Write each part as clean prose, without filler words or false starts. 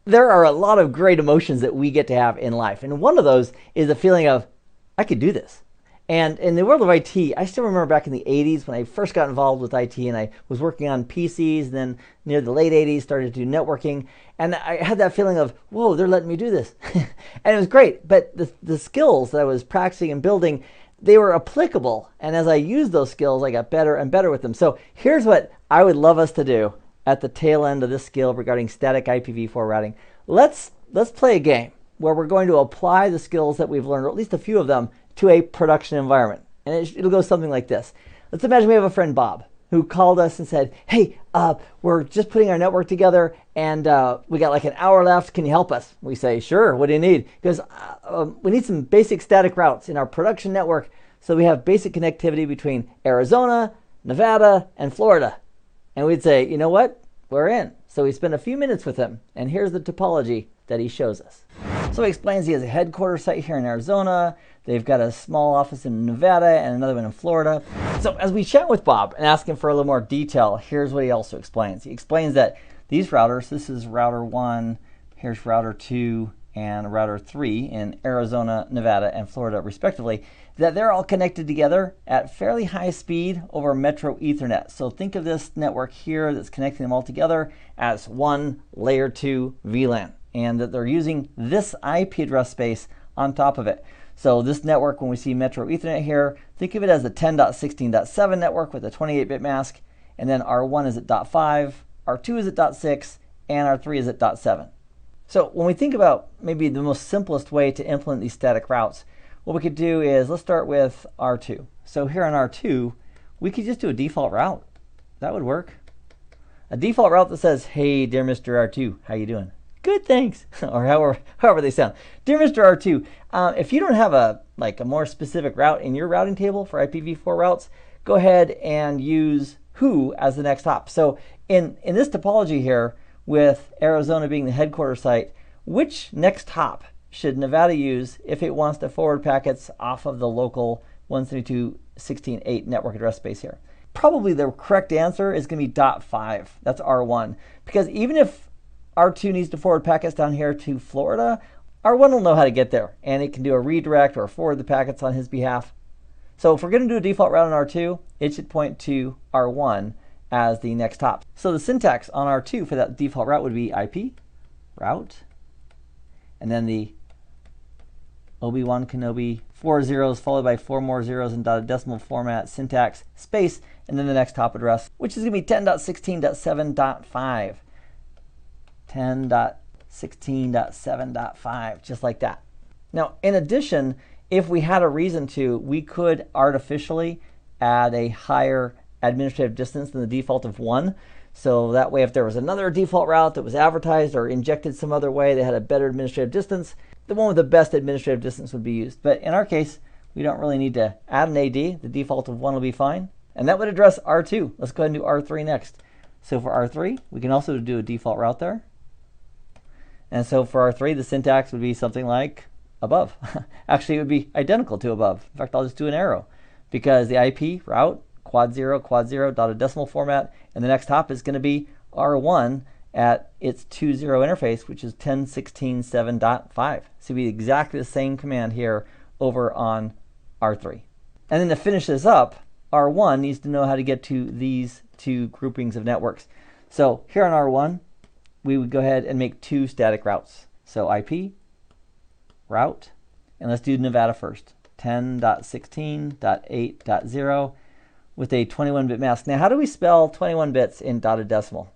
There are a lot of great emotions that we get to have in life. And one of those is the feeling of, I could do this. And in the world of IT, I still remember back in the 80s when I first got involved with IT and I was working on PCs, and then near the late 80s started to do networking. And I had that feeling of, whoa, they're letting me do this. And it was great. But the skills that I was practicing and building, they were applicable. And as I used those skills, I got better and better with them. So here's what I would love us to do at the tail end of this skill regarding static IPv4 routing. Let's play a game where we're going to apply the skills that we've learned, or at least a few of them, to a production environment. And it'll go something like this. Let's imagine we have a friend, Bob, who called us and said, hey, we're just putting our network together and we got like an hour left. Can you help us? We say, sure. What do you need? Because we need some basic static routes in our production network so we have basic connectivity between Arizona, Nevada, and Florida. And we'd say, you know what? We're in. So we spend a few minutes with him, and here's the topology that he shows us. So he explains he has a headquarters site here in Arizona. They've got a small office in Nevada and another one in Florida. So as we chat with Bob and ask him for a little more detail, here's what he also explains. He explains that these routers, this is router 1, here's router 2, and router 3 in Arizona, Nevada, and Florida respectively, that they're all connected together at fairly high speed over Metro Ethernet. So think of this network here that's connecting them all together as one layer 2 VLAN, and that they're using this IP address space on top of it. So this network, when we see Metro Ethernet here, think of it as a 10.16.7 network with a 28-bit mask, and then R1 is at .5, R2 is at .6, and R3 is at .7. So when we think about maybe the most simplest way to implement these static routes, what we could do is, let's start with R2. So here on R2, we could just do a default route. That would work. A default route that says, hey, dear Mr. R2, how you doing? Good, thanks. Or however they sound. Dear Mr. R2, if you don't have a more specific route in your routing table for IPv4 routes, go ahead and use who as the next hop. So in this topology here, with Arizona being the headquarters site, which next hop should Nevada use if it wants to forward packets off of the local 172.16.8 network address space here? Probably the correct answer is going to be .5. That's R1. Because even if R2 needs to forward packets down here to Florida, R1 will know how to get there, and it can do a redirect or forward the packets on his behalf. So if we're going to do a default route on R2, it should point to R1 as the next hop. So the syntax on R2 for that default route would be IP, route, and then the Obi-Wan Kenobi 4 zeros followed by 4 more zeros in dotted decimal format, syntax, space, and then the next hop address, which is going to be 10.16.7.5. 10.16.7.5, just like that. Now, in addition, if we had a reason to, we could artificially add a higher administrative distance than the default of 1. So that way, if there was another default route that was advertised or injected some other way that had a better administrative distance, the one with the best administrative distance would be used. But in our case, we don't really need to add an AD. The default of 1 will be fine. And that would address R2. Let's go ahead and do R3 next. So for R3, we can also do a default route there. And so for R3, the syntax would be something like above. Actually, it would be identical to above. In fact, I'll just do an arrow because the IP route, quad 0, dotted decimal format, and the next hop is going to be R1 at its 2.0 interface, which is 10.16.7.5. So it'd be exactly the same command here over on R3. And then to finish this up, R1 needs to know how to get to these two groupings of networks. So here on R1, we would go ahead and make 2 static routes. So IP, route, and let's do Nevada first. 10.16.8.0 with a 21-bit mask. Now, how do we spell 21 bits in dotted decimal?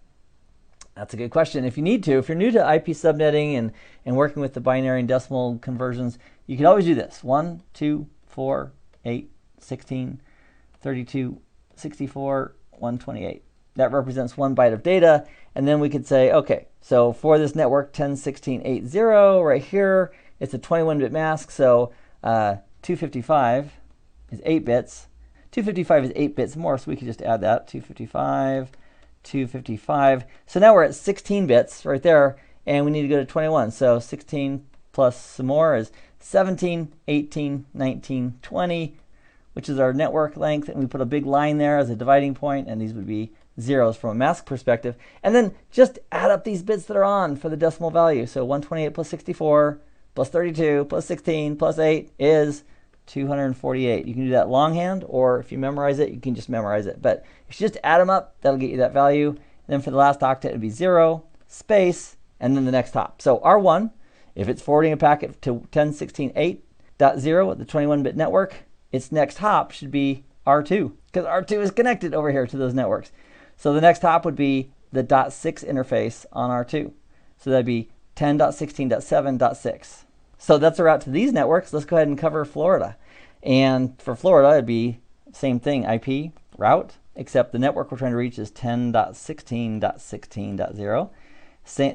That's a good question. If you need to, if you're new to IP subnetting and working with the binary and decimal conversions, you can always do this. 1, 2, 4, 8, 16, 32, 64, 128. That represents 1 byte of data. And then we could say, okay, so for this network 10.16.8.0 right here, it's a 21-bit mask. So 255 is 8 bits. 255 is 8 bits more, so we could just add that. 255, 255. So now we're at 16 bits right there, and we need to go to 21. So 16 plus some more is 17, 18, 19, 20, which is our network length. And we put a big line there as a dividing point, and these would be zeros from a mask perspective, and then just add up these bits that are on for the decimal value. So 128 plus 64 plus 32 plus 16 plus 8 is 248. You can do that longhand, or if you memorize it, you can just memorize it. But if you just add them up, that'll get you that value. And then for the last octet, it would be 0, space, and then the next hop. So R1, if it's forwarding a packet to 10.16.8.0 with the 21-bit network, its next hop should be R2, because R2 is connected over here to those networks. So the next hop would be the .6 interface on R2. So that'd be 10.16.7.6. So that's a route to these networks. Let's go ahead and cover Florida. And for Florida, it'd be same thing, IP route, except the network we're trying to reach is 10.16.16.0.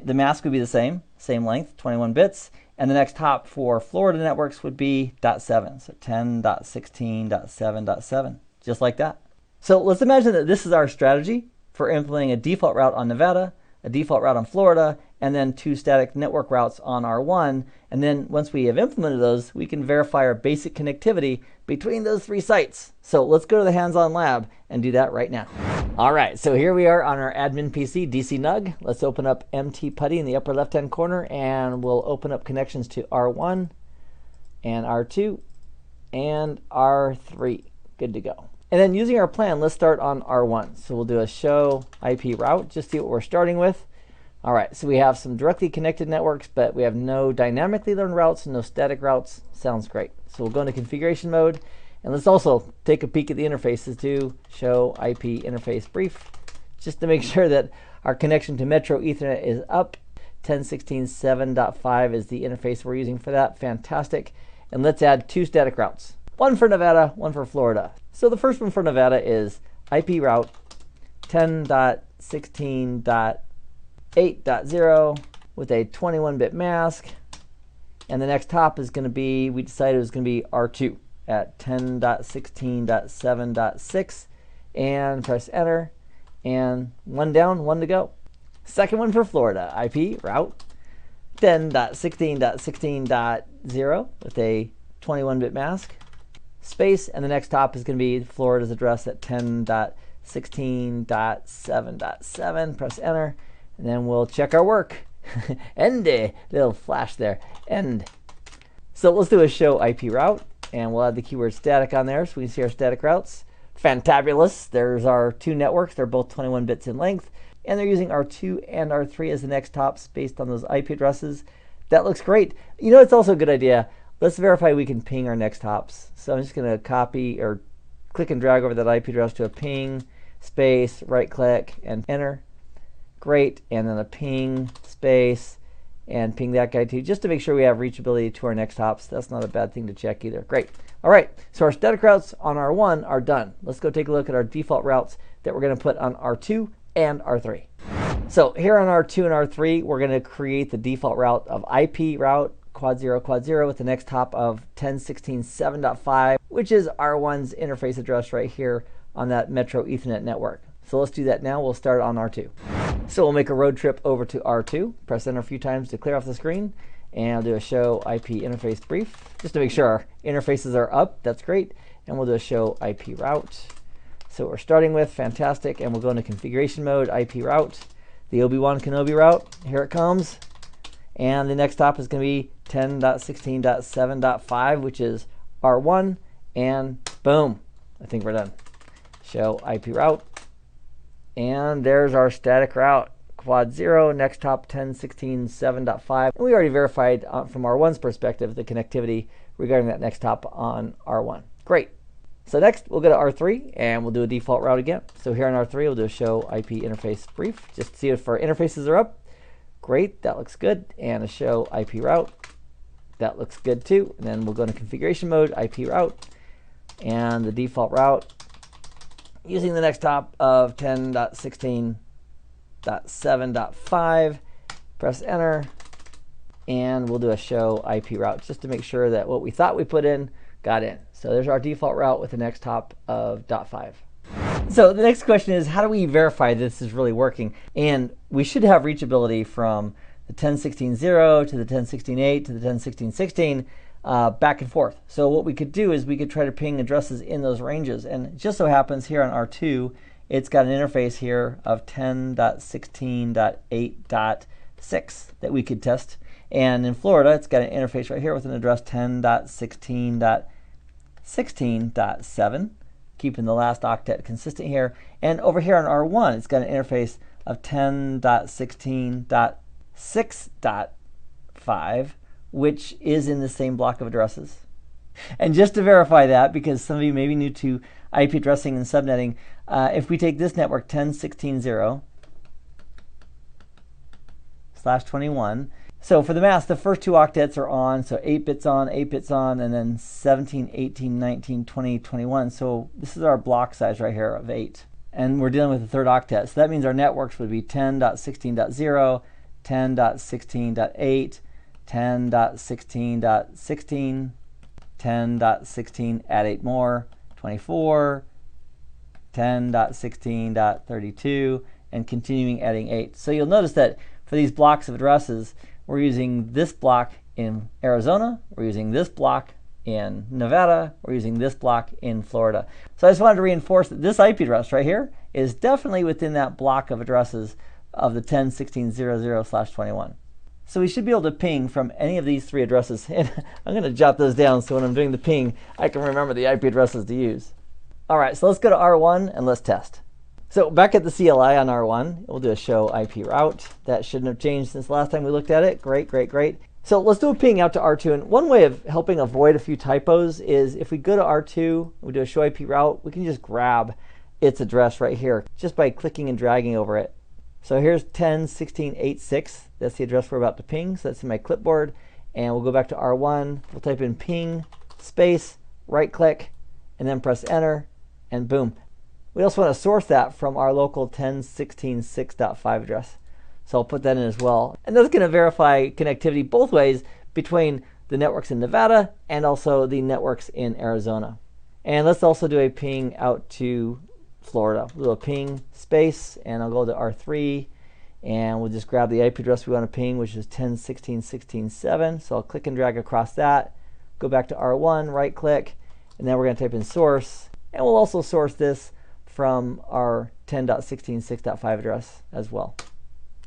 The mask would be the same length, 21 bits. And the next hop for Florida networks would be .7, so 10.16.7.7, just like that. So let's imagine that this is our strategy for implementing a default route on Nevada, a default route on Florida, and then 2 static network routes on R1. And then once we have implemented those, we can verify our basic connectivity between those 3 sites. So let's go to the hands-on lab and do that right now. All right, so here we are on our admin PC, DC NUG. Let's open up MT Putty in the upper left-hand corner, and we'll open up connections to R1 and R2 and R3. Good to go. And then using our plan, let's start on R1. So we'll do a show IP route, just see what we're starting with. All right, so we have some directly connected networks, but we have no dynamically learned routes and no static routes. Sounds great. So we'll go into configuration mode, and let's also take a peek at the interfaces too. Show IP interface brief, just to make sure that our connection to Metro Ethernet is up. 10.16.7.5 is the interface we're using for that. Fantastic. And let's add 2 static routes. One for Nevada, one for Florida. So the first one for Nevada is IP route 10.16.8.0 with a 21-bit mask. And the next hop is going to be, we decided it was going to be R2 at 10.16.7.6. And press enter. And 1 down, 1 to go. Second one for Florida, IP route 10.16.16.0 with a 21-bit mask. Space, and the next hop is going to be Florida's address at 10.16.7.7. Press enter, and then we'll check our work. End, little flash there, end. So let's do a show IP route, and we'll add the keyword static on there so we can see our static routes. Fantabulous. There's our 2 networks. They're both 21 bits in length, and they're using R2 and R3 as the next hops based on those IP addresses. That looks great. You know, it's also a good idea. Let's verify we can ping our next hops. So I'm just going to copy or click and drag over that IP address to a ping, space, right click, and enter. Great. And then a ping, space, and ping that guy too, just to make sure we have reachability to our next hops. That's not a bad thing to check either. Great. All right. So our static routes on R1 are done. Let's go take a look at our default routes that we're going to put on R2 and R3. So here on R2 and R3, we're going to create the default route of IP route quad 0 with the next hop of 10.16.7.5, which is R1's interface address right here on that Metro Ethernet network. So let's do that now. We'll start on R2. So we'll make a road trip over to R2, press enter a few times to clear off the screen, and I'll do a show IP interface brief, just to make sure our interfaces are up. That's great. And we'll do a show IP route. So we're starting with, fantastic, and we'll go into configuration mode, IP route, the Obi-Wan Kenobi route. Here it comes. And the next hop is going to be 10.16.7.5, which is R1, and boom, I think we're done. Show IP route, and there's our static route, quad 0, next hop 10.16.7.5, and we already verified from R1's perspective the connectivity regarding that next hop on R1. Great. So next we'll go to R3 and we'll do a default route again. So here on R3 we'll do a show IP interface brief, just to see if our interfaces are up. Great, that looks good. And a show IP route, that looks good too. And then we'll go into configuration mode, IP route, and the default route using the next hop of 10.16.7.5. Press enter, and we'll do a show IP route just to make sure that what we thought we put in got in. So there's our default route with the next hop of .5. So the next question is, how do we verify this is really working? And we should have reachability from the 10.16.0 to the 10.16.8 to the 10.16.16 back and forth. So what we could do is we could try to ping addresses in those ranges. And it just so happens here on R2 it's got an interface here of 10.16.8.6 that we could test. And in Florida, it's got an interface right here with an address 10.16.16.7, keeping the last octet consistent here. And over here on R1, it's got an interface of 10.16.6.5, which is in the same block of addresses. And just to verify that, because some of you may be new to IP addressing and subnetting, if we take this network 10.16.0/21, so for the mask, the first two octets are on, so 8 bits on, 8 bits on, and then 17, 18, 19, 20, 21. So this is our block size right here of 8. And we're dealing with the third octet. So that means our networks would be 10.16.0, 10.16.8, 10.16.16, 10.16, add 8 more, 24, 10.16.32, and continuing adding 8. So you'll notice that for these blocks of addresses, we're using this block in Arizona, we're using this block in Nevada, we're using this block in Florida. So I just wanted to reinforce that this IP address right here is definitely within that block of addresses of the 10.16.00/21. So we should be able to ping from any of these three addresses. And I'm going to jot those down so when I'm doing the ping, I can remember the IP addresses to use. All right, so let's go to R1 and let's test. So back at the CLI on R1, we'll do a show IP route. That shouldn't have changed since the last time we looked at it. Great, great, great. So let's do a ping out to R2. And one way of helping avoid a few typos is if we go to R2, we do a show IP route, we can just grab its address right here just by clicking and dragging over it. So here's 10.16.8.6. That's the address we're about to ping. So that's in my clipboard. And we'll go back to R1. We'll type in ping, space, right click, and then press enter, and boom. We also want to source that from our local 10.16.6.5 address. So I'll put that in as well. And that's going to verify connectivity both ways between the networks in Nevada and also the networks in Arizona. And let's also do a ping out to Florida. We'll do a ping space, and I'll go to R3, and we'll just grab the IP address we want to ping, which is 10.16.16.7. So I'll click and drag across that, go back to R1, right click, and then we're going to type in source. And we'll also source this from our 10.16.6.5 address as well.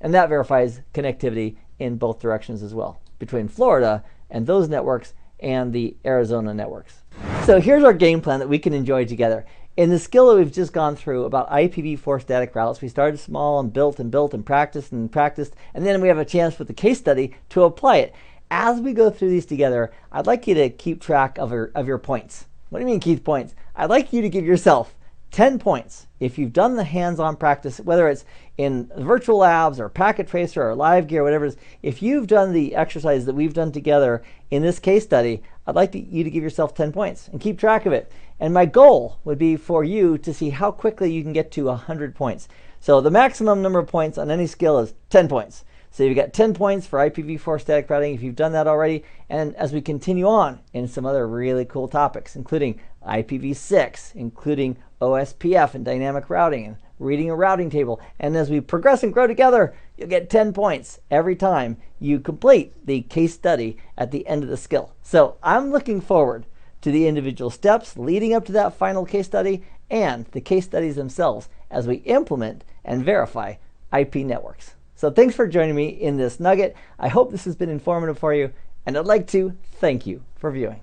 And that verifies connectivity in both directions as well, between Florida and those networks and the Arizona networks. So here's our game plan that we can enjoy together. In the skill that we've just gone through about IPv4 static routes, we started small and built and built and practiced, and then we have a chance with the case study to apply it. As we go through these together, I'd like you to keep track of your points. What do you mean, Keith, points? I'd like you to give yourself 10 points if you've done the hands-on practice, whether it's in virtual labs or packet tracer or live gear, whatever it is. If you've done the exercise that we've done together in this case study, I'd like you to give yourself 10 points and keep track of it. And my goal would be for you to see how quickly you can get to 100 points. So the maximum number of points on any skill is 10 points. So you've got 10 points for IPv4 static routing if you've done that already. And as we continue on in some other really cool topics, including IPv6, including OSPF and dynamic routing, and reading a routing table. And as we progress and grow together, you'll get 10 points every time you complete the case study at the end of the skill. So I'm looking forward to the individual steps leading up to that final case study and the case studies themselves as we implement and verify IP networks. So thanks for joining me in this nugget. I hope this has been informative for you, and I'd like to thank you for viewing.